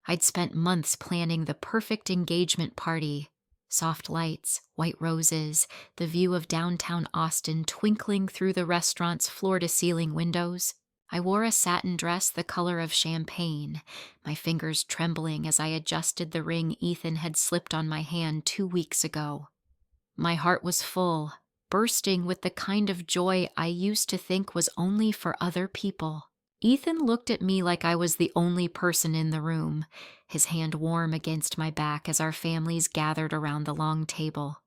I'd spent months planning the perfect engagement party. Soft lights, white roses, the view of downtown Austin twinkling through the restaurant's floor-to-ceiling windows. I wore a satin dress the color of champagne, my fingers trembling as I adjusted the ring Ethan had slipped on my hand 2 weeks ago. My heart was full, bursting with the kind of joy I used to think was only for other people. Ethan looked at me like I was the only person in the room, his hand warm against my back as our families gathered around the long table.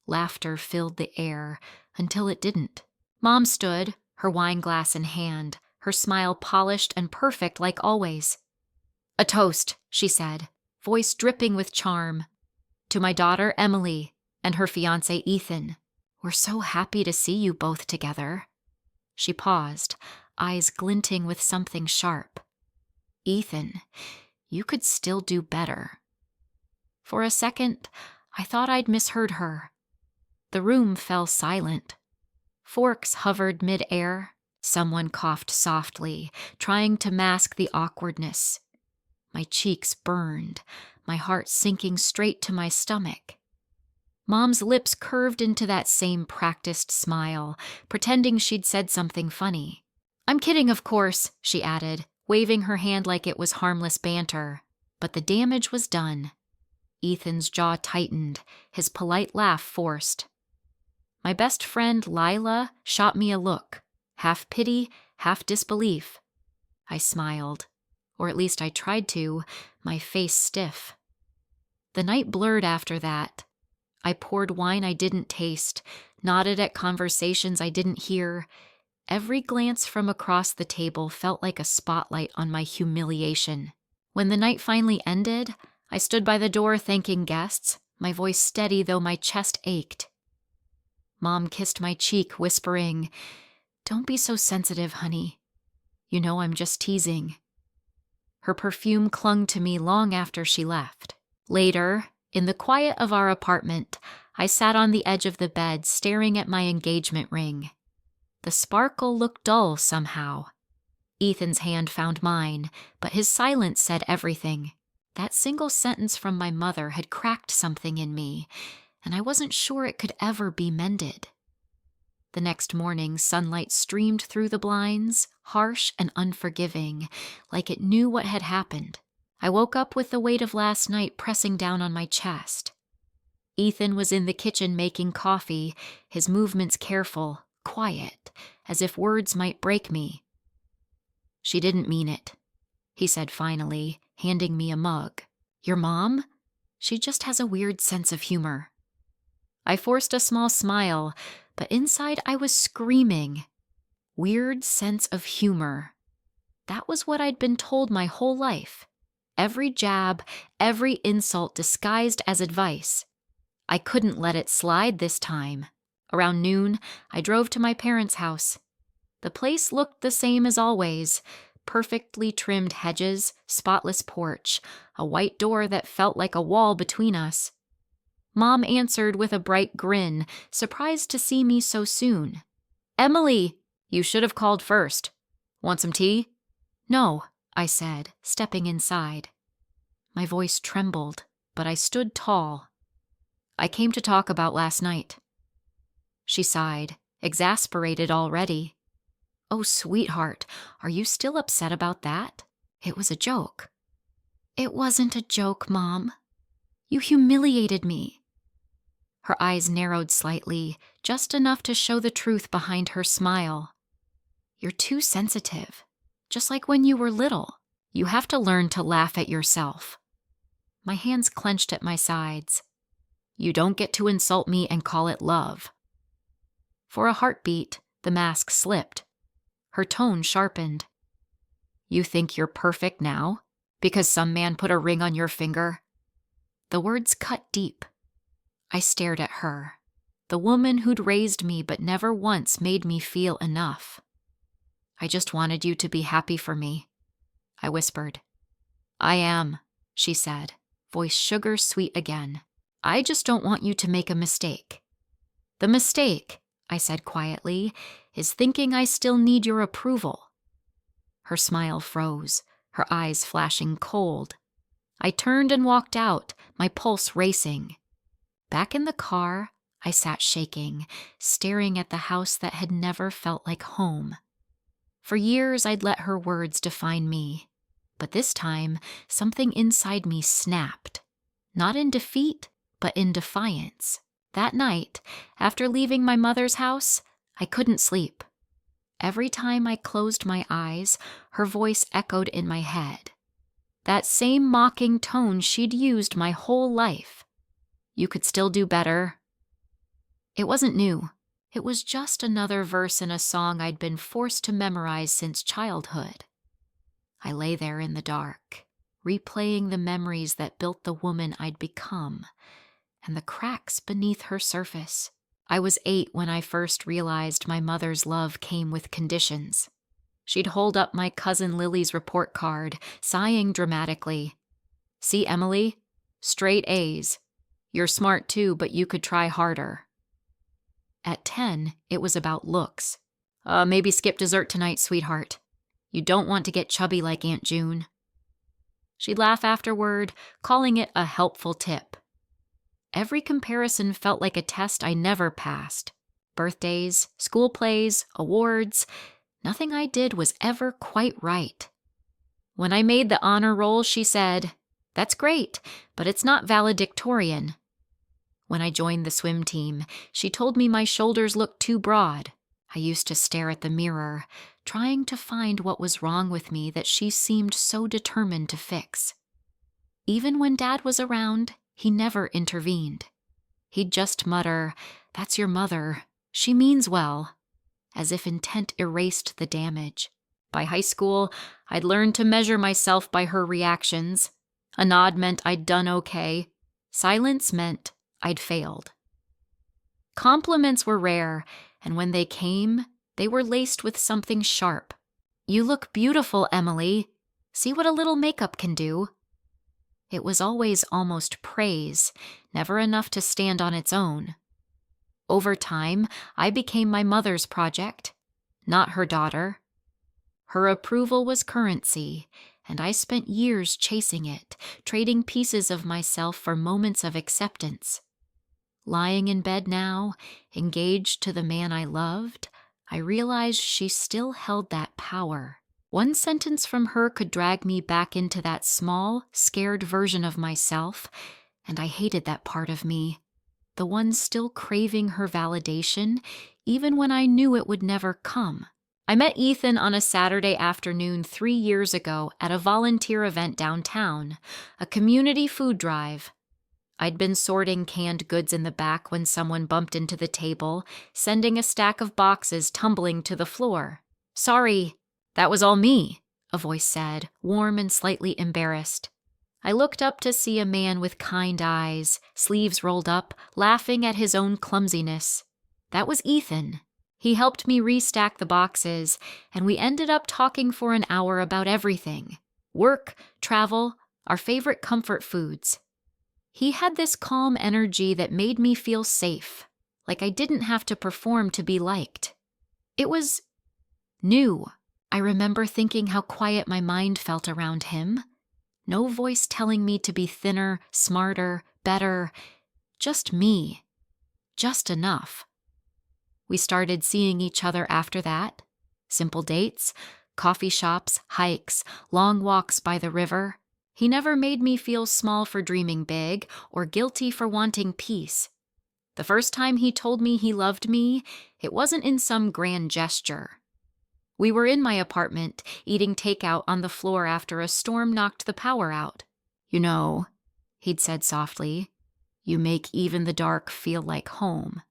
Laughter filled the air until it didn't. Mom stood, her wine glass in hand, her smile polished and perfect like always. "A toast," she said, voice dripping with charm. "To my daughter, Emily, and her fiancé, Ethan. We're so happy to see you both together." She paused, eyes glinting with something sharp. "Ethan, you could still do better." For a second, I thought I'd misheard her. The room fell silent. Forks hovered mid-air. Someone coughed softly, trying to mask the awkwardness. My cheeks burned, my heart sinking straight to my stomach. Mom's lips curved into that same practiced smile, pretending she'd said something funny. "I'm kidding, of course," she added, waving her hand like it was harmless banter. But the damage was done. Ethan's jaw tightened, his polite laugh forced. My best friend, Lila, shot me a look, half pity, half disbelief. I smiled, or at least I tried to, my face stiff. The night blurred after that. I poured wine I didn't taste, nodded at conversations I didn't hear. Every glance from across the table felt like a spotlight on my humiliation. When the night finally ended, I stood by the door thanking guests, my voice steady though my chest ached. Mom kissed my cheek, whispering, "Don't be so sensitive, honey. You know I'm just teasing." Her perfume clung to me long after she left. Later, in the quiet of our apartment, I sat on the edge of the bed staring at my engagement ring. The sparkle looked dull somehow. Ethan's hand found mine, but his silence said everything. That single sentence from my mother had cracked something in me, and I wasn't sure it could ever be mended. The next morning, sunlight streamed through the blinds, harsh and unforgiving, like it knew what had happened. I woke up with the weight of last night pressing down on my chest. Ethan was in the kitchen making coffee, his movements careful, quiet, as if words might break me. "She didn't mean it," he said finally, handing me a mug. "Your mom? She just has a weird sense of humor." I forced a small smile, but inside I was screaming. Weird sense of humor. That was what I'd been told my whole life. Every jab, every insult disguised as advice. I couldn't let it slide this time. Around noon, I drove to my parents' house. The place looked the same as always. Perfectly trimmed hedges, spotless porch, a white door that felt like a wall between us. Mom answered with a bright grin, surprised to see me so soon. "Emily, you should have called first. Want some tea?" "No," I said, stepping inside. My voice trembled, but I stood tall. "I came to talk about last night." She sighed, exasperated already. "Oh, sweetheart, are you still upset about that? It was a joke." "It wasn't a joke, Mom. You humiliated me." Her eyes narrowed slightly, just enough to show the truth behind her smile. "You're too sensitive. Just like when you were little. You have to learn to laugh at yourself." My hands clenched at my sides. "You don't get to insult me and call it love." For a heartbeat, the mask slipped. Her tone sharpened. "You think you're perfect now? Because some man put a ring on your finger?" The words cut deep. I stared at her, the woman who'd raised me but never once made me feel enough. "I just wanted you to be happy for me," I whispered. "I am," she said, voice sugar sweet again. "I just don't want you to make a mistake." "The mistake," I said quietly, "is thinking I still need your approval." Her smile froze, her eyes flashing cold. I turned and walked out, my pulse racing. Back in the car, I sat shaking, staring at the house that had never felt like home. For years, I'd let her words define me. But this time, something inside me snapped. Not in defeat, but in defiance. That night, after leaving my mother's house, I couldn't sleep. Every time I closed my eyes, her voice echoed in my head. That same mocking tone she'd used my whole life. You could still do better. It wasn't new. It was just another verse in a song I'd been forced to memorize since childhood. I lay there in the dark, replaying the memories that built the woman I'd become, and the cracks beneath her surface. I was 8 when I first realized my mother's love came with conditions. She'd hold up my cousin Lily's report card, sighing dramatically. "See, Emily? Straight A's. You're smart too, but you could try harder." At 10, it was about looks. Maybe skip dessert tonight, sweetheart. You don't want to get chubby like Aunt June." She'd laugh afterward, calling it a helpful tip. Every comparison felt like a test I never passed. Birthdays, school plays, awards, nothing I did was ever quite right. When I made the honor roll, she said, "That's great, but it's not valedictorian." When I joined the swim team, she told me my shoulders looked too broad. I used to stare at the mirror, trying to find what was wrong with me that she seemed so determined to fix. Even when Dad was around, he never intervened. He'd just mutter, "That's your mother. She means well," as if intent erased the damage. By high school, I'd learned to measure myself by her reactions. A nod meant I'd done okay. Silence meant I'd failed. Compliments were rare, and when they came, they were laced with something sharp. "You look beautiful, Emily. See what a little makeup can do." It was always almost praise, never enough to stand on its own. Over time, I became my mother's project, not her daughter. Her approval was currency, and I spent years chasing it, trading pieces of myself for moments of acceptance. Lying in bed now, engaged to the man I loved, I realized she still held that power. One sentence from her could drag me back into that small, scared version of myself, and I hated that part of me, the one still craving her validation, even when I knew it would never come. I met Ethan on a Saturday afternoon 3 years ago at a volunteer event downtown, a community food drive. I'd been sorting canned goods in the back when someone bumped into the table, sending a stack of boxes tumbling to the floor. "Sorry, that was all me," a voice said, warm and slightly embarrassed. I looked up to see a man with kind eyes, sleeves rolled up, laughing at his own clumsiness. That was Ethan. He helped me restack the boxes, and we ended up talking for an hour about everything: work, travel, our favorite comfort foods. He had this calm energy that made me feel safe, like I didn't have to perform to be liked. It was new. I remember thinking how quiet my mind felt around him. No voice telling me to be thinner, smarter, better. Just me. Just enough. We started seeing each other after that. Simple dates, coffee shops, hikes, long walks by the river. He never made me feel small for dreaming big or guilty for wanting peace. The first time he told me he loved me, it wasn't in some grand gesture. We were in my apartment, eating takeout on the floor after a storm knocked the power out. "You know," he'd said softly, "you make even the dark feel like home."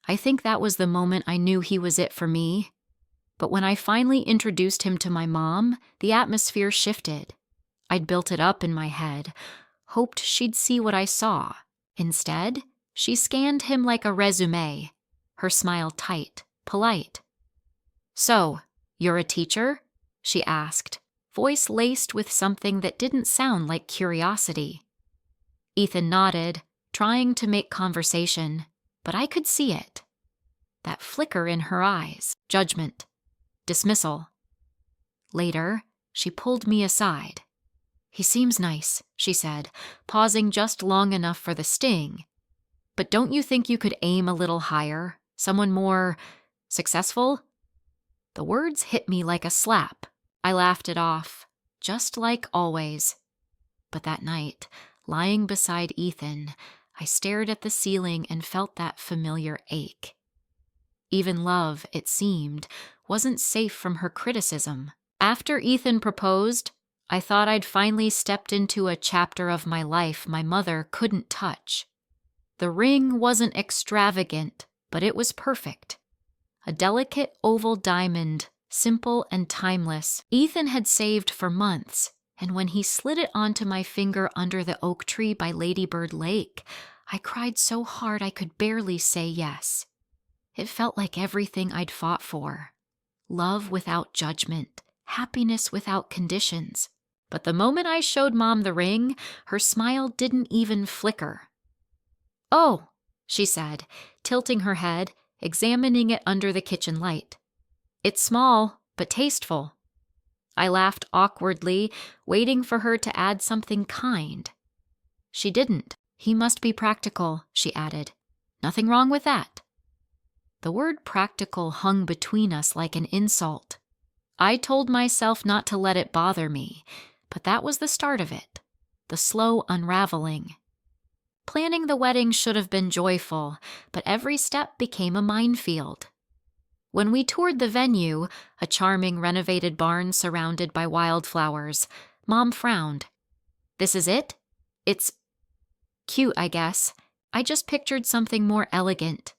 I think that was the moment I knew he was it for me. But when I finally introduced him to my mom, the atmosphere shifted. I'd built it up in my head, hoped she'd see what I saw. Instead, she scanned him like a resume, her smile tight, polite. "So, you're a teacher?" she asked, voice laced with something that didn't sound like curiosity. Ethan nodded, trying to make conversation, but I could see it. That flicker in her eyes, judgment, dismissal. Later, she pulled me aside. He seems nice, she said, pausing just long enough for the sting. But don't you think you could aim a little higher? Someone more successful? The words hit me like a slap. I laughed it off, just like always. But that night, lying beside Ethan, I stared at the ceiling and felt that familiar ache. Even love, it seemed, wasn't safe from her criticism. After Ethan proposed, I thought I'd finally stepped into a chapter of my life my mother couldn't touch. The ring wasn't extravagant, but it was perfect. A delicate oval diamond, simple and timeless, Ethan had saved for months, and when he slid it onto my finger under the oak tree by Ladybird Lake, I cried so hard I could barely say yes. It felt like everything I'd fought for. Love without judgment, happiness without conditions. But the moment I showed Mom the ring, her smile didn't even flicker. "Oh," she said, tilting her head, examining it under the kitchen light. "It's small, but tasteful." I laughed awkwardly, waiting for her to add something kind. She didn't. "He must be practical," she added. "Nothing wrong with that." The word practical hung between us like an insult. I told myself not to let it bother me, but that was the start of it, the slow unraveling. Planning the wedding should have been joyful, but every step became a minefield. When we toured the venue, a charming renovated barn surrounded by wildflowers, Mom frowned. "This is it? It's cute, I guess. I just pictured something more elegant."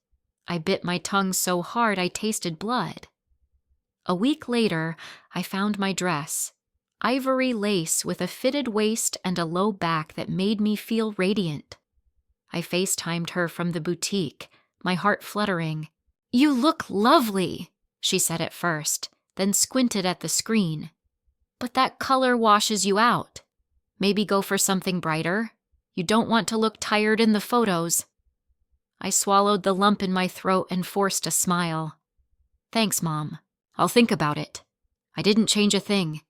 I bit my tongue so hard I tasted blood. A week later, I found my dress. Ivory lace with a fitted waist and a low back that made me feel radiant. I FaceTimed her from the boutique, my heart fluttering. "You look lovely," she said at first, then squinted at the screen. "But that color washes you out. Maybe go for something brighter? You don't want to look tired in the photos." I swallowed the lump in my throat and forced a smile. "Thanks, Mom. I'll think about it. I didn't change a thing."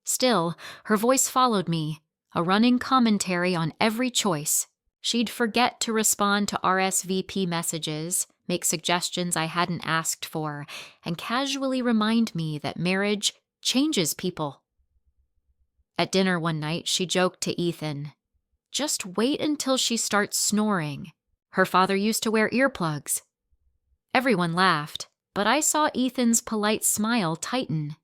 Still, her voice followed me, a running commentary on every choice. She'd forget to respond to RSVP messages, make suggestions I hadn't asked for, and casually remind me that marriage changes people. At dinner one night, she joked to Ethan, "Just wait until she starts snoring. Her father used to wear earplugs." Everyone laughed, but I saw Ethan's polite smile tighten.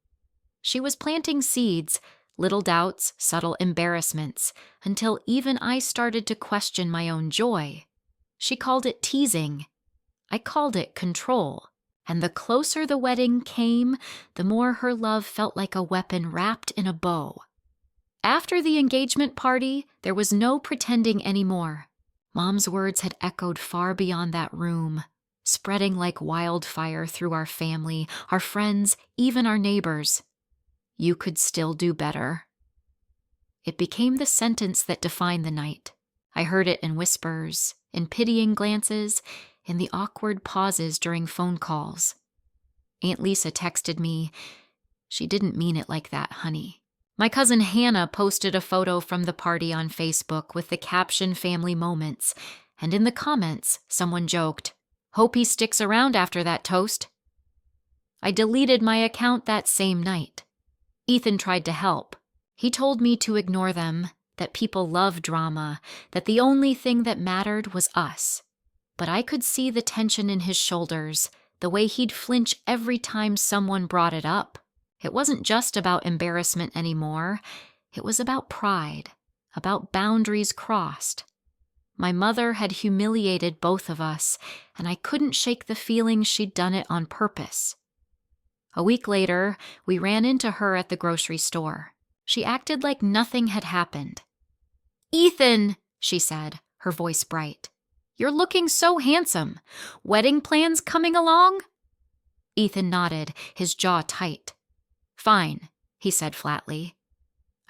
She was planting seeds, little doubts, subtle embarrassments, until even I started to question my own joy. She called it teasing. I called it control. And the closer the wedding came, the more her love felt like a weapon wrapped in a bow. After the engagement party, there was no pretending anymore. Mom's words had echoed far beyond that room, spreading like wildfire through our family, our friends, even our neighbors. "You could still do better." It became the sentence that defined the night. I heard it in whispers, in pitying glances, in the awkward pauses during phone calls. Aunt Lisa texted me, "She didn't mean it like that, honey." My cousin Hannah posted a photo from the party on Facebook with the caption "Family Moments," and in the comments, someone joked, "Hope he sticks around after that toast." I deleted my account that same night. Ethan tried to help. He told me to ignore them, that people love drama, that the only thing that mattered was us. But I could see the tension in his shoulders, the way he'd flinch every time someone brought it up. It wasn't just about embarrassment anymore. It was about pride, about boundaries crossed. My mother had humiliated both of us, and I couldn't shake the feeling she'd done it on purpose. A week later, we ran into her at the grocery store. She acted like nothing had happened. "Ethan," she said, her voice bright, "you're looking so handsome. Wedding plans coming along?" Ethan nodded, his jaw tight. "Fine," he said flatly.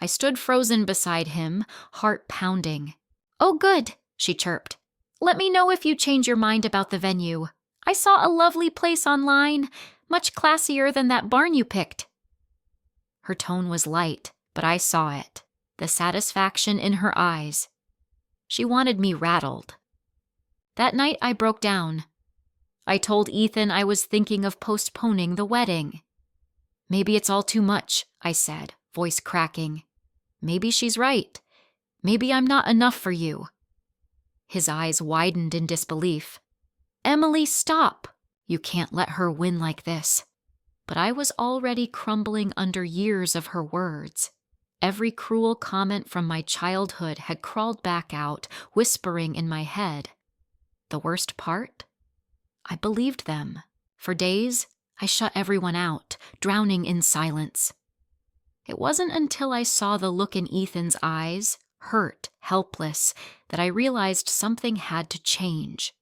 I stood frozen beside him, heart pounding. "Oh, good," she chirped. "Let me know if you change your mind about the venue. I saw a lovely place online, much classier than that barn you picked." Her tone was light, but I saw it. the satisfaction in her eyes. She wanted me rattled. That night I broke down. I told Ethan I was thinking of postponing the wedding. "Maybe it's all too much," I said, voice cracking. "Maybe she's right. Maybe I'm not enough for you." His eyes widened in disbelief. "Emily, stop! You can't let her win like this." But I was already crumbling under years of her words. Every cruel comment from my childhood had crawled back out, whispering in my head. The worst part? I believed them. For days, I shut everyone out, drowning in silence. It wasn't until I saw the look in Ethan's eyes, hurt, helpless, that I realized something had to change.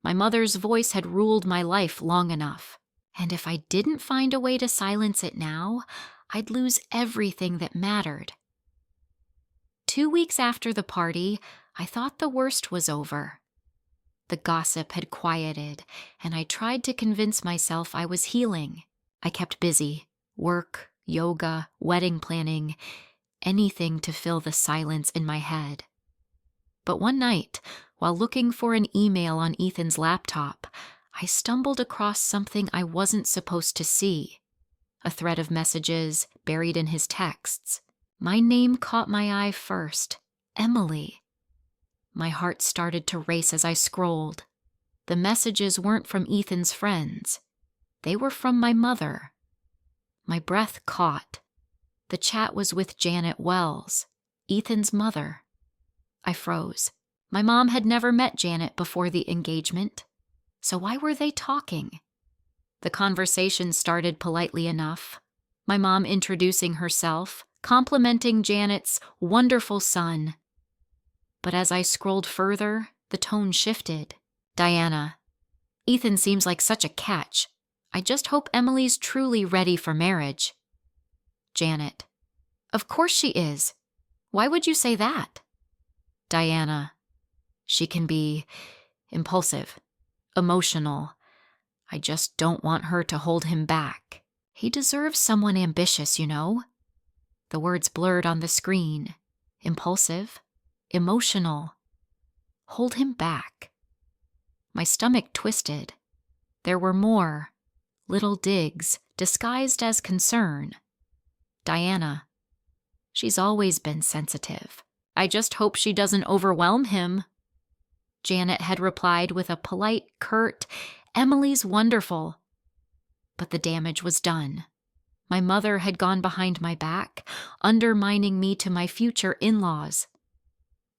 My mother's voice had ruled my life long enough, and if I didn't find a way to silence it now, I'd lose everything that mattered. 2 weeks after the party, I thought the worst was over. The gossip had quieted, and I tried to convince myself I was healing. I kept busy. Work, yoga, wedding planning, anything to fill the silence in my head. But one night, while looking for an email on Ethan's laptop, I stumbled across something I wasn't supposed to see. A thread of messages buried in his texts. My name caught my eye first. Emily. My heart started to race as I scrolled. The messages weren't from Ethan's friends. They were from my mother. My breath caught. The chat was with Janet Wells, Ethan's mother. I froze. My mom had never met Janet before the engagement. So why were they talking? The conversation started politely enough. My mom introducing herself, complimenting Janet's wonderful son. But as I scrolled further, the tone shifted. "Diana, Ethan seems like such a catch. I just hope Emily's truly ready for marriage." Janet, "Of course she is. Why would you say that?" Diana, "She can be impulsive, emotional. I just don't want her to hold him back. He deserves someone ambitious, you know." The words blurred on the screen. Impulsive, emotional. Hold him back. My stomach twisted. There were more. Little digs, disguised as concern. Diana, "She's always been sensitive. I just hope she doesn't overwhelm him." Janet had replied with a polite, curt, "Emily's wonderful." But the damage was done. My mother had gone behind my back, undermining me to my future in-laws.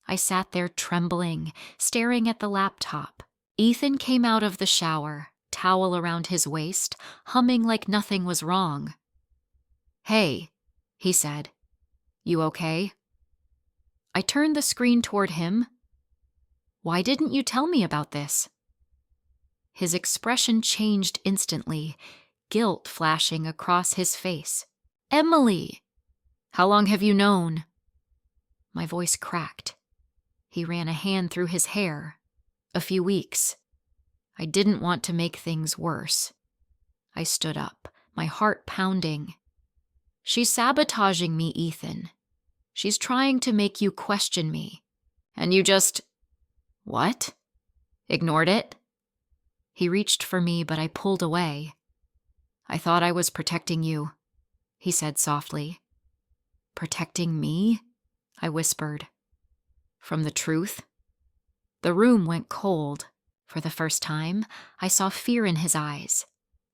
I sat there trembling, staring at the laptop. Ethan came out of the shower, towel around his waist, humming like nothing was wrong. "Hey," he said. "You okay?" I turned the screen toward him. "Why didn't you tell me about this?" His expression changed instantly, guilt flashing across his face. "Emily! How long have you known?" My voice cracked. He ran a hand through his hair. "A few weeks." I didn't want to make things worse. I stood up, my heart pounding. "She's sabotaging me, Ethan. She's trying to make you question me. And you just..." "What? Ignored it?" He reached for me, but I pulled away. "I thought I was protecting you," he said softly. "Protecting me?" I whispered. "From the truth?" The room went cold. For the first time, I saw fear in his eyes.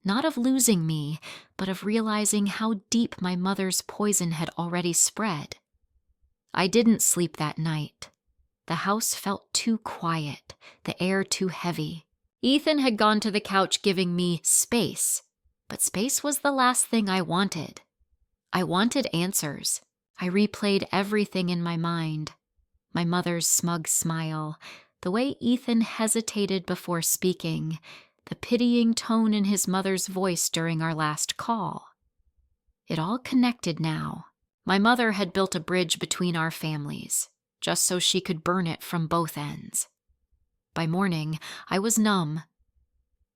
Not of losing me, but of realizing how deep my mother's poison had already spread. I didn't sleep that night. The house felt too quiet, the air too heavy. Ethan had gone to the couch giving me space, but space was the last thing I wanted. I wanted answers. I replayed everything in my mind. My mother's smug smile, the way Ethan hesitated before speaking, the pitying tone in his mother's voice during our last call. It all connected now. My mother had built a bridge between our families, just so she could burn it from both ends. By morning, I was numb.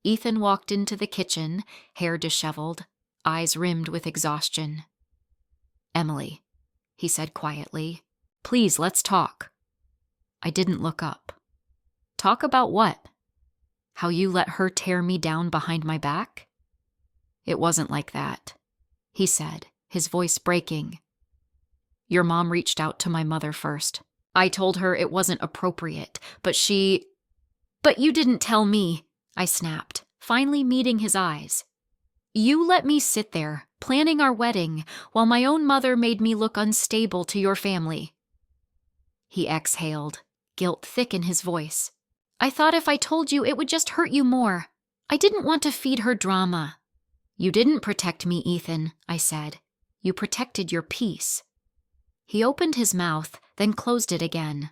Ethan walked into the kitchen, hair disheveled, eyes rimmed with exhaustion. "Emily, he said quietly. "Please, let's talk." I didn't look up. "Talk about what? How you let her tear me down behind my back?" "It wasn't like that," he said, his voice breaking. "Your mom reached out to my mother first. I told her it wasn't appropriate, but she—" "But you didn't tell me," I snapped, finally meeting his eyes. "You let me sit there, planning our wedding, while my own mother made me look unstable to your family." He exhaled, guilt thick in his voice. "I thought if I told you it would just hurt you more. I didn't want to feed her drama." "You didn't protect me, Ethan," I said. "You protected your peace." He opened his mouth, then closed it again.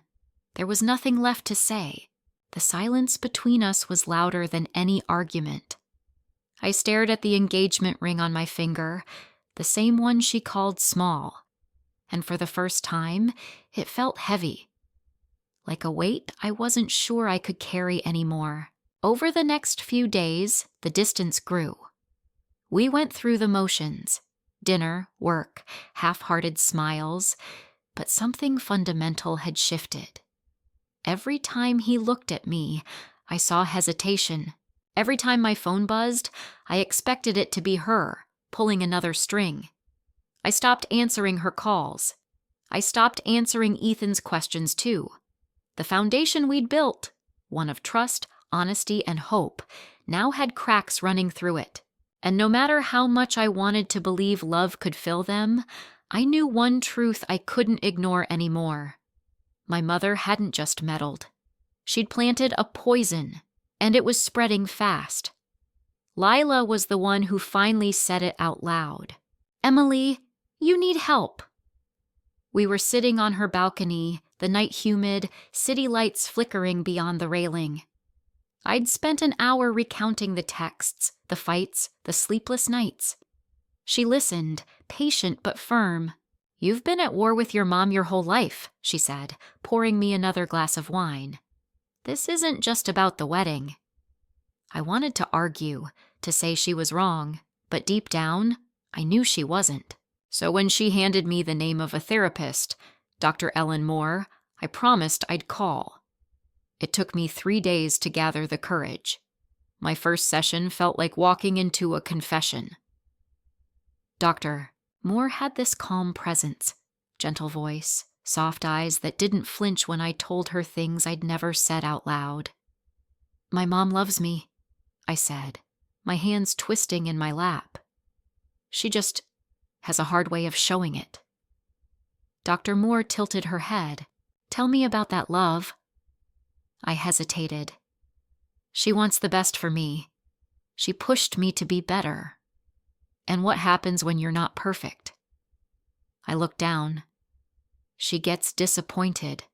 There was nothing left to say. The silence between us was louder than any argument. I stared at the engagement ring on my finger, the same one she called small, and for the first time, it felt heavy. Like a weight I wasn't sure I could carry anymore. Over the next few days, the distance grew. We went through the motions: dinner, work, half-hearted smiles, but something fundamental had shifted. Every time he looked at me, I saw hesitation. Every time my phone buzzed, I expected it to be her, pulling another string. I stopped answering her calls. I stopped answering Ethan's questions too. The foundation we'd built, one of trust, honesty, and hope, now had cracks running through it. And no matter how much I wanted to believe love could fill them, I knew one truth I couldn't ignore anymore. My mother hadn't just meddled. She'd planted a poison, and it was spreading fast. Lila was the one who finally said it out loud. "Emily, you need help." We were sitting on her balcony, the night humid, city lights flickering beyond the railing. I'd spent an hour recounting the texts, the fights, the sleepless nights. She listened, patient but firm. "You've been at war with your mom your whole life," she said, pouring me another glass of wine. "This isn't just about the wedding." I wanted to argue, to say she was wrong, but deep down, I knew she wasn't. So when she handed me the name of a therapist, Dr. Ellen Moore, I promised I'd call. It took me 3 days to gather the courage. My first session felt like walking into a confession. "Doctor," Moore had this calm presence, gentle voice, soft eyes that didn't flinch when I told her things I'd never said out loud. "My mom loves me," I said, my hands twisting in my lap. "She just has a hard way of showing it." Dr. Moore tilted her head. "Tell me about that love." I hesitated. "She wants the best for me. She pushed me to be better. And what happens when you're not perfect?" I looked down. "She gets disappointed."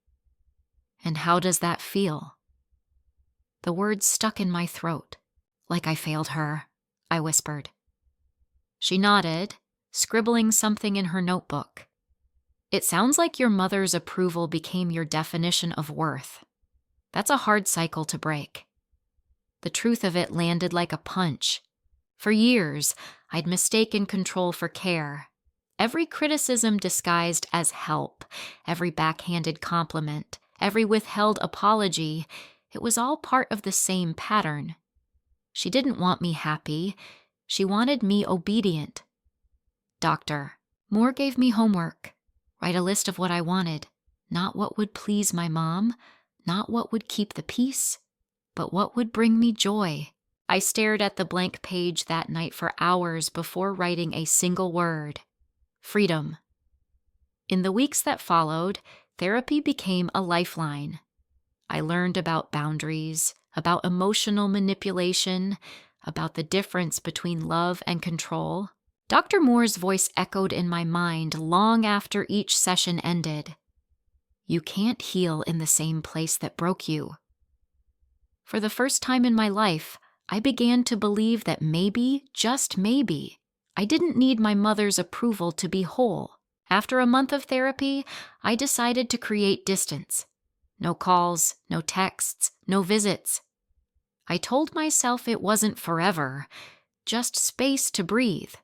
"And how does that feel?" The words stuck in my throat. "Like I failed her," I whispered. She nodded, scribbling something in her notebook. "It sounds like your mother's approval became your definition of worth. That's a hard cycle to break." The truth of it landed like a punch. For years, I'd mistaken control for care. Every criticism disguised as help, every backhanded compliment, every withheld apology, it was all part of the same pattern. She didn't want me happy. She wanted me obedient. "Doctor," Moore gave me homework. Write a list of what I wanted. Not what would please my mom, not what would keep the peace, but what would bring me joy. I stared at the blank page that night for hours before writing a single word. Freedom. In the weeks that followed, therapy became a lifeline. I learned about boundaries, about emotional manipulation, about the difference between love and control. Dr. Moore's voice echoed in my mind long after each session ended. "You can't heal in the same place that broke you." For the first time in my life, I began to believe that maybe, just maybe, I didn't need my mother's approval to be whole. After a month of therapy, I decided to create distance. No calls, no texts, no visits. I told myself it wasn't forever, just space to breathe.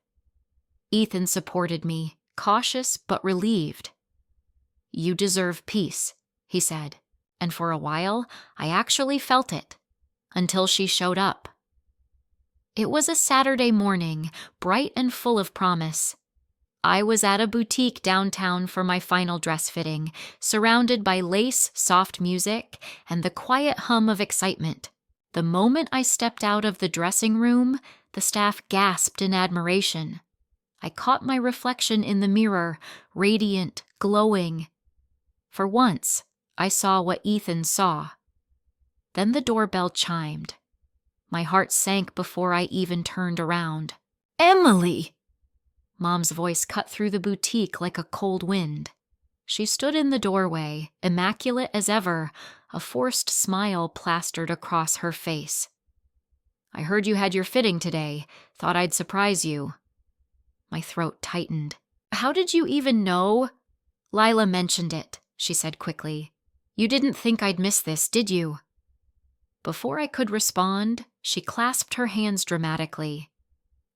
Ethan supported me, cautious but relieved. You deserve peace, he said, and for a while I actually felt it, until she showed up. It was a Saturday morning, bright and full of promise. I was at a boutique downtown for my final dress fitting, surrounded by lace, soft music, and the quiet hum of excitement. The moment I stepped out of the dressing room, the staff gasped in admiration. I caught my reflection in the mirror, radiant, glowing. For once, I saw what Ethan saw. Then the doorbell chimed. My heart sank before I even turned around. "Emily!" Mom's voice cut through the boutique like a cold wind. She stood in the doorway, immaculate as ever, a forced smile plastered across her face. "I heard you had your fitting today. Thought I'd surprise you." My throat tightened. "How did you even know?" "Lila mentioned it," she said quickly. "You didn't think I'd miss this, did you?" Before I could respond, she clasped her hands dramatically.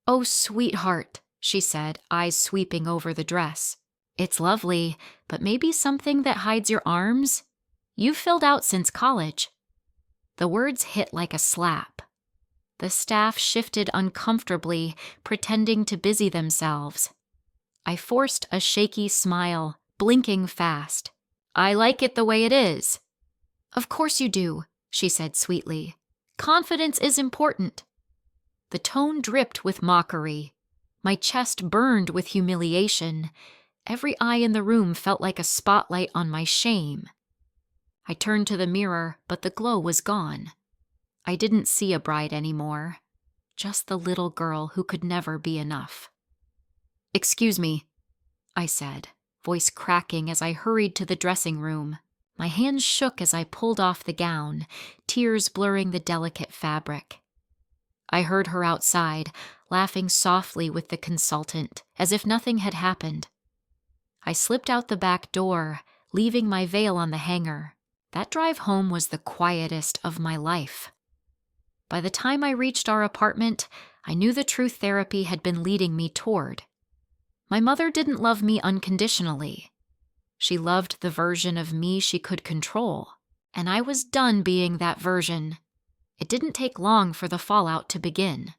"Oh, sweetheart," she said, eyes sweeping over the dress. "It's lovely, but maybe something that hides your arms? You've filled out since college." The words hit like a slap. The staff shifted uncomfortably, pretending to busy themselves. I forced a shaky smile, blinking fast. "I like it the way it is." "Of course you do," she said sweetly. "Confidence is important." The tone dripped with mockery. My chest burned with humiliation. Every eye in the room felt like a spotlight on my shame. I turned to the mirror, but the glow was gone. I didn't see a bride anymore, just the little girl who could never be enough. "Excuse me," I said, voice cracking as I hurried to the dressing room. My hands shook as I pulled off the gown, tears blurring the delicate fabric. I heard her outside, laughing softly with the consultant, as if nothing had happened. I slipped out the back door, leaving my veil on the hanger. That drive home was the quietest of my life. By the time I reached our apartment, I knew the truth therapy had been leading me toward. My mother didn't love me unconditionally. She loved the version of me she could control, and I was done being that version. It didn't take long for the fallout to begin.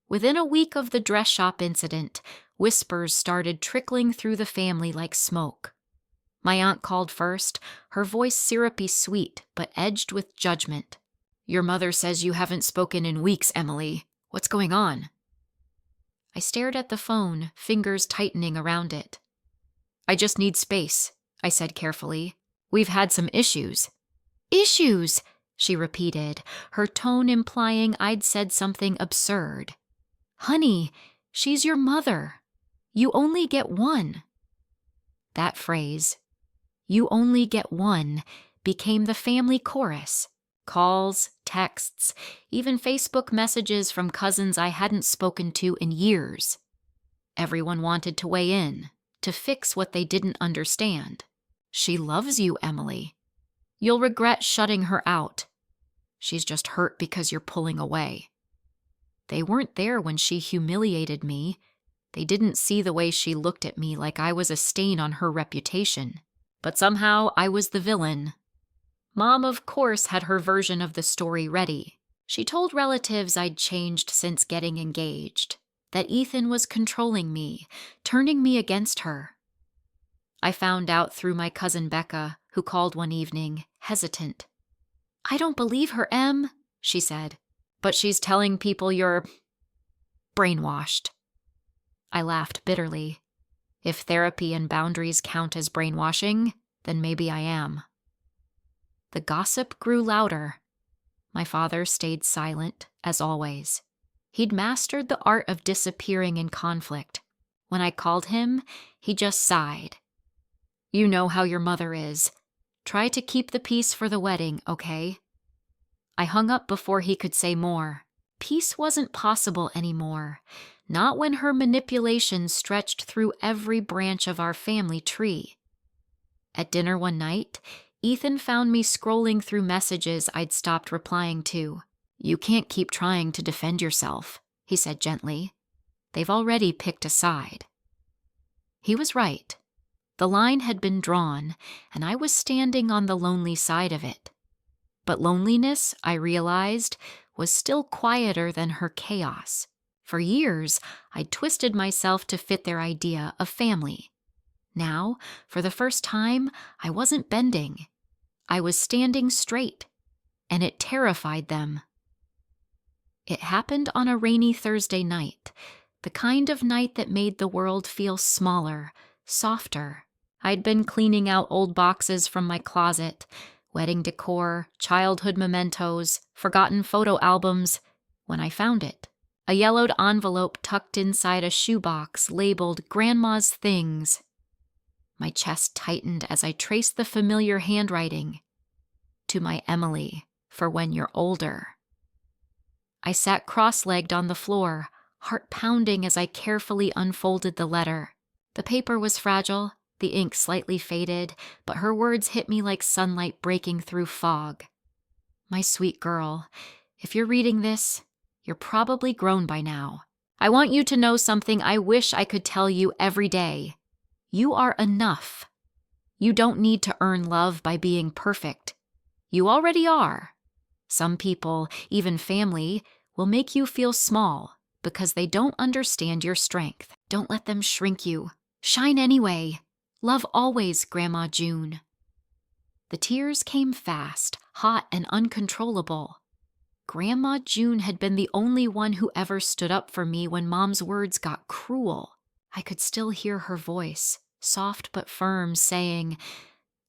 Within a week of the dress shop incident, whispers started trickling through the family like smoke. My aunt called first, her voice syrupy sweet, but edged with judgment. "Your mother says you haven't spoken in weeks, Emily. What's going on?" I stared at the phone, fingers tightening around it. "I just need space," I said carefully. "We've had some issues." "Issues," she repeated, her tone implying I'd said something absurd. "Honey, she's your mother. You only get one." That phrase, "you only get one," became the family chorus. Calls, texts, even Facebook messages from cousins I hadn't spoken to in years. Everyone wanted to weigh in, to fix what they didn't understand. "She loves you, Emily. You'll regret shutting her out. She's just hurt because you're pulling away." They weren't there when she humiliated me. They didn't see the way she looked at me like I was a stain on her reputation. But somehow I was the villain. Mom, of course, had her version of the story ready. She told relatives I'd changed since getting engaged, that Ethan was controlling me, turning me against her. I found out through my cousin Becca, who called one evening, hesitant. "I don't believe her, Em," she said. "But she's telling people you're brainwashed." I laughed bitterly. If therapy and boundaries count as brainwashing, then maybe I am. The gossip grew louder. My father stayed silent, as always. He'd mastered the art of disappearing in conflict. When I called him, he just sighed. "You know how your mother is. Try to keep the peace for the wedding, okay?" I hung up before he could say more. Peace wasn't possible anymore, not when her manipulation stretched through every branch of our family tree. At dinner one night, Ethan found me scrolling through messages I'd stopped replying to. "You can't keep trying to defend yourself," he said gently. "They've already picked a side." He was right. The line had been drawn, and I was standing on the lonely side of it. But loneliness, I realized, was still quieter than her chaos. For years, I'd twisted myself to fit their idea of family. Now, for the first time, I wasn't bending. I was standing straight, and it terrified them. It happened on a rainy Thursday night, the kind of night that made the world feel smaller, softer. I'd been cleaning out old boxes from my closet, wedding decor, childhood mementos, forgotten photo albums, when I found it. A yellowed envelope tucked inside a shoebox labeled Grandma's Things. My chest tightened as I traced the familiar handwriting. To my Emily, for when you're older. I sat cross-legged on the floor, heart pounding as I carefully unfolded the letter. The paper was fragile, the ink slightly faded, but her words hit me like sunlight breaking through fog. My sweet girl, if you're reading this, you're probably grown by now. I want you to know something I wish I could tell you every day. You are enough. You don't need to earn love by being perfect. You already are. Some people, even family, will make you feel small because they don't understand your strength. Don't let them shrink you. Shine anyway. Love always, Grandma June. The tears came fast, hot and uncontrollable. Grandma June had been the only one who ever stood up for me when Mom's words got cruel. I could still hear her voice, soft but firm, saying,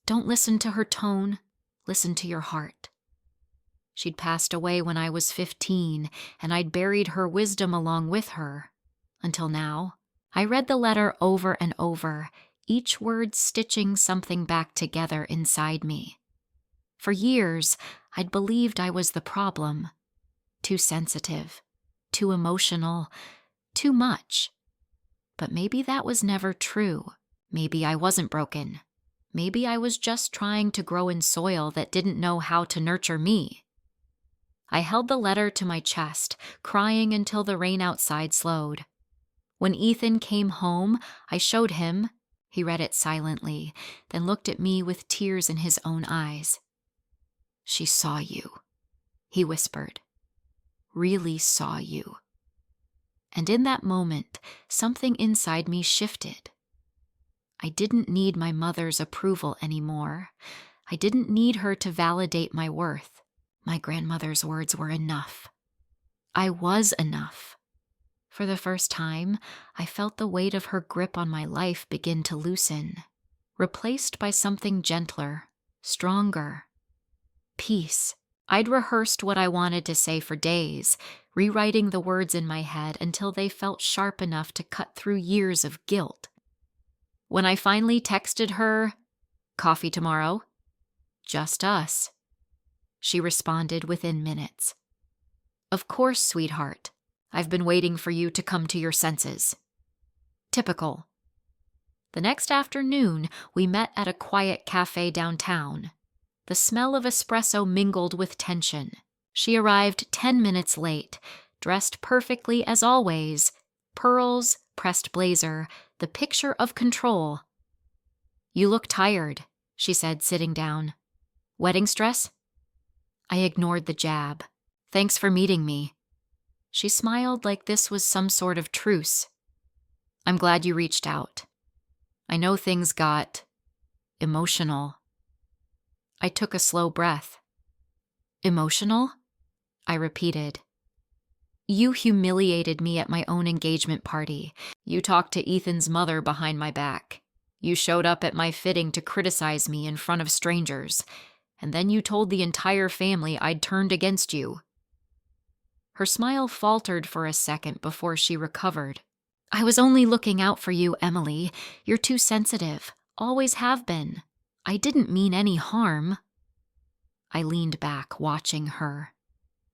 "Don't listen to her tone, listen to your heart." She'd passed away when I was 15, and I'd buried her wisdom along with her. Until now, I read the letter over and over, each word stitching something back together inside me. For years, I'd believed I was the problem. Too sensitive, too emotional, too much. But maybe that was never true. Maybe I wasn't broken. Maybe I was just trying to grow in soil that didn't know how to nurture me. I held the letter to my chest, crying until the rain outside slowed. When Ethan came home, I showed him. He read it silently, then looked at me with tears in his own eyes. "She saw you," he whispered. "Really saw you." And in that moment, something inside me shifted. I didn't need my mother's approval anymore. I didn't need her to validate my worth. My grandmother's words were enough. I was enough. For the first time, I felt the weight of her grip on my life begin to loosen, replaced by something gentler, stronger. Peace. I'd rehearsed what I wanted to say for days, rewriting the words in my head until they felt sharp enough to cut through years of guilt. When I finally texted her, "Coffee tomorrow?" "Just us." She responded within minutes. "Of course, sweetheart. I've been waiting for you to come to your senses." Typical. The next afternoon, we met at a quiet cafe downtown. The smell of espresso mingled with tension. She arrived 10 minutes late, dressed perfectly as always. Pearls, pressed blazer, the picture of control. "You look tired," she said, sitting down. "Wedding stress?" I ignored the jab. "Thanks for meeting me." She smiled like this was some sort of truce. "I'm glad you reached out. I know things got emotional." I took a slow breath. "Emotional?" I repeated. "You humiliated me at my own engagement party. You talked to Ethan's mother behind my back. You showed up at my fitting to criticize me in front of strangers. And then you told the entire family I'd turned against you." Her smile faltered for a second before she recovered. "I was only looking out for you, Emily. You're too sensitive. Always have been. I didn't mean any harm." I leaned back, watching her.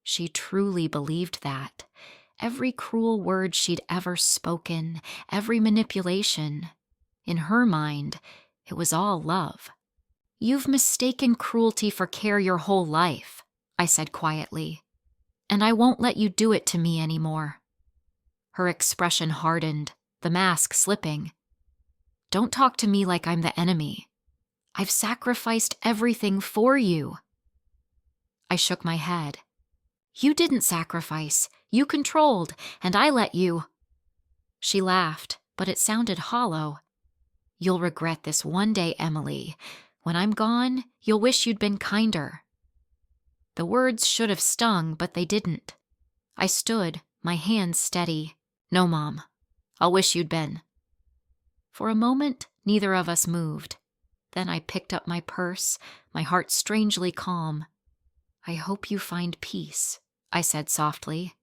She truly believed that. Every cruel word she'd ever spoken, every manipulation. In her mind, it was all love. "You've mistaken cruelty for care your whole life," I said quietly. "And I won't let you do it to me anymore." Her expression hardened, the mask slipping. Don't talk to me like I'm the enemy. I've sacrificed everything for you. I shook my head. You didn't sacrifice. You controlled, and I let you. She laughed, but it sounded hollow. You'll regret this one day, Emily. When I'm gone, you'll wish you'd been kinder. The words should have stung, but they didn't. I stood, my hands steady. No, Mom. I'll wish you'd been. For a moment, neither of us moved. Then I picked up my purse, my heart strangely calm. I hope you find peace, I said softly,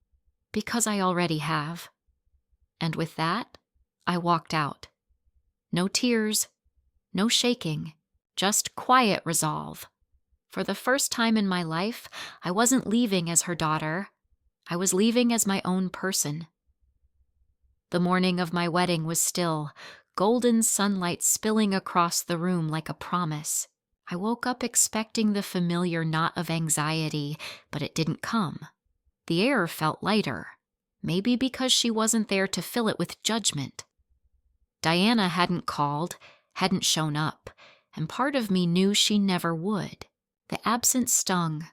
because I already have. And with that, I walked out. No tears, no shaking, just quiet resolve. For the first time in my life, I wasn't leaving as her daughter. I was leaving as my own person. The morning of my wedding was still, golden sunlight spilling across the room like a promise. I woke up expecting the familiar knot of anxiety, but it didn't come. The air felt lighter, maybe because she wasn't there to fill it with judgment. Diana hadn't called, hadn't shown up, and part of me knew she never would. The absence stung,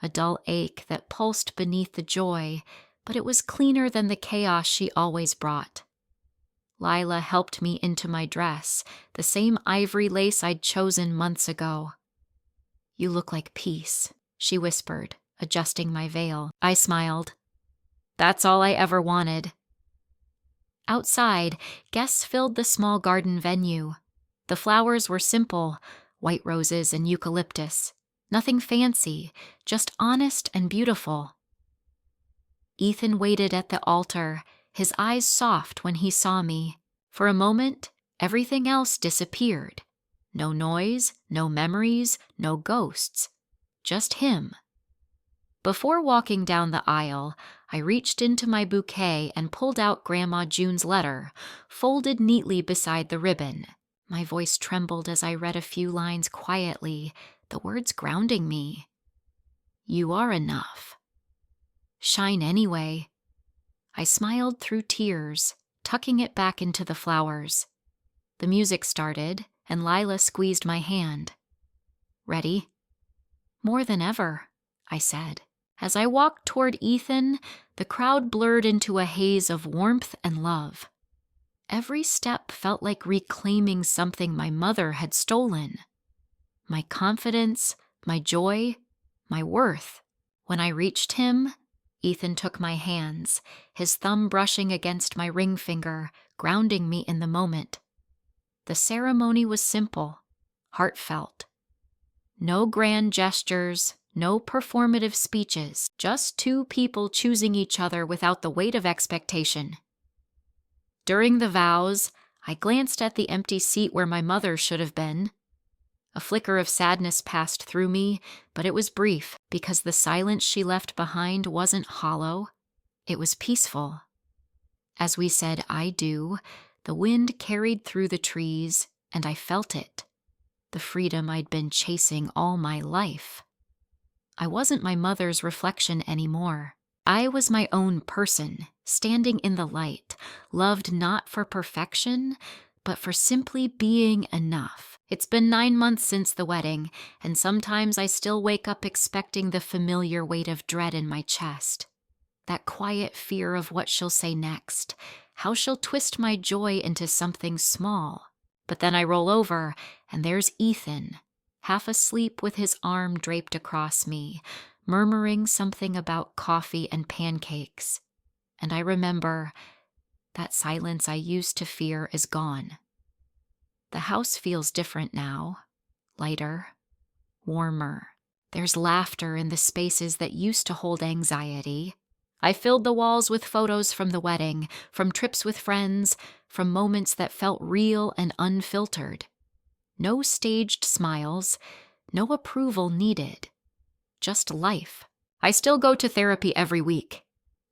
a dull ache that pulsed beneath the joy, but it was cleaner than the chaos she always brought. Lila helped me into my dress, the same ivory lace I'd chosen months ago. You look like peace, she whispered, adjusting my veil. I smiled. That's all I ever wanted. Outside, guests filled the small garden venue. The flowers were simple, white roses and eucalyptus. Nothing fancy, just honest and beautiful. Ethan waited at the altar, his eyes soft when he saw me. For a moment, everything else disappeared. No noise, no memories, no ghosts. Just him. Before walking down the aisle, I reached into my bouquet and pulled out Grandma June's letter, folded neatly beside the ribbon. My voice trembled as I read a few lines quietly, the words grounding me. You are enough. Shine anyway. I smiled through tears, tucking it back into the flowers. The music started, and Lila squeezed my hand. Ready? More than ever, I said. As I walked toward Ethan, the crowd blurred into a haze of warmth and love. Every step felt like reclaiming something my mother had stolen. My confidence, my joy, my worth. When I reached him, Ethan took my hands, his thumb brushing against my ring finger, grounding me in the moment. The ceremony was simple, heartfelt. No grand gestures, no performative speeches, just two people choosing each other without the weight of expectation. During the vows, I glanced at the empty seat where my mother should have been. A flicker of sadness passed through me, but it was brief because the silence she left behind wasn't hollow. It was peaceful. As we said, I do, the wind carried through the trees, and I felt it. The freedom I'd been chasing all my life. I wasn't my mother's reflection anymore. I was my own person, standing in the light, loved not for perfection, but for simply being enough. It's been 9 months since the wedding, and sometimes I still wake up expecting the familiar weight of dread in my chest. That quiet fear of what she'll say next, how she'll twist my joy into something small. But then I roll over, and there's Ethan, half asleep with his arm draped across me, murmuring something about coffee and pancakes. And I remember that silence I used to fear is gone. The house feels different now, lighter, warmer. There's laughter in the spaces that used to hold anxiety. I filled the walls with photos from the wedding, from trips with friends, from moments that felt real and unfiltered. No staged smiles, no approval needed. Just life. I still go to therapy every week.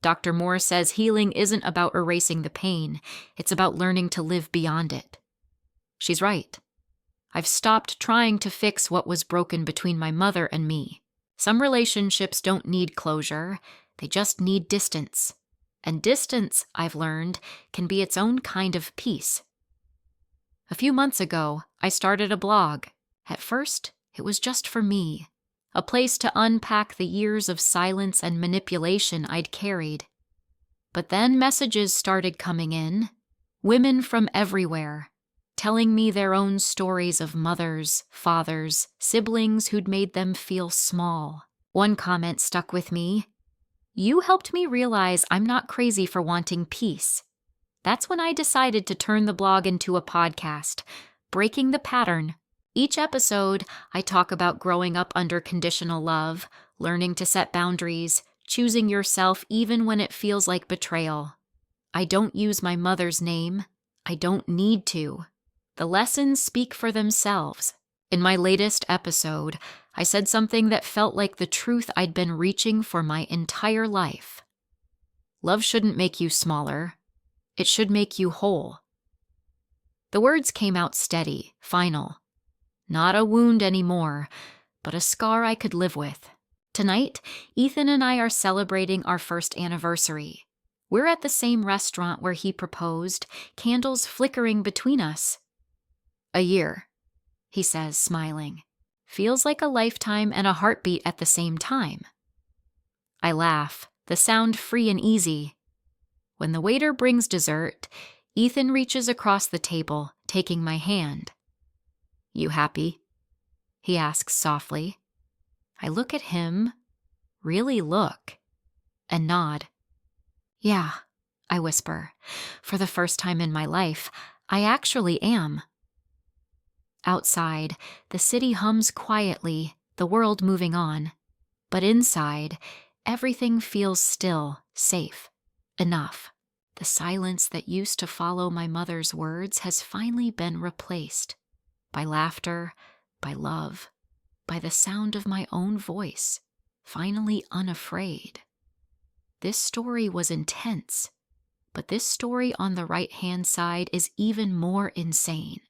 Dr. Moore says healing isn't about erasing the pain, it's about learning to live beyond it. She's right. I've stopped trying to fix what was broken between my mother and me. Some relationships don't need closure, they just need distance. And distance, I've learned, can be its own kind of peace. A few months ago, I started a blog. At first, it was just for me, a place to unpack the years of silence and manipulation I'd carried. But then messages started coming in, women from everywhere, telling me their own stories of mothers, fathers, siblings who'd made them feel small. One comment stuck with me. "You helped me realize I'm not crazy for wanting peace." That's when I decided to turn the blog into a podcast, breaking the pattern. Each episode, I talk about growing up under conditional love, learning to set boundaries, choosing yourself even when it feels like betrayal. I don't use my mother's name. I don't need to. The lessons speak for themselves. In my latest episode, I said something that felt like the truth I'd been reaching for my entire life. Love shouldn't make you smaller. It should make you whole. The words came out steady, final. Not a wound anymore, but a scar I could live with. Tonight, Ethan and I are celebrating our first anniversary. We're at the same restaurant where he proposed, candles flickering between us. "A year," he says, smiling. "Feels like a lifetime and a heartbeat at the same time." I laugh, the sound free and easy. When the waiter brings dessert, Ethan reaches across the table, taking my hand. "You happy?" he asks softly. I look at him, really look, and nod. "Yeah," I whisper. "For the first time in my life, I actually am." Outside, the city hums quietly, the world moving on. But inside, everything feels still, safe, enough. The silence that used to follow my mother's words has finally been replaced by laughter, by love, by the sound of my own voice, finally unafraid. This story was intense, but this story on the right-hand side is even more insane.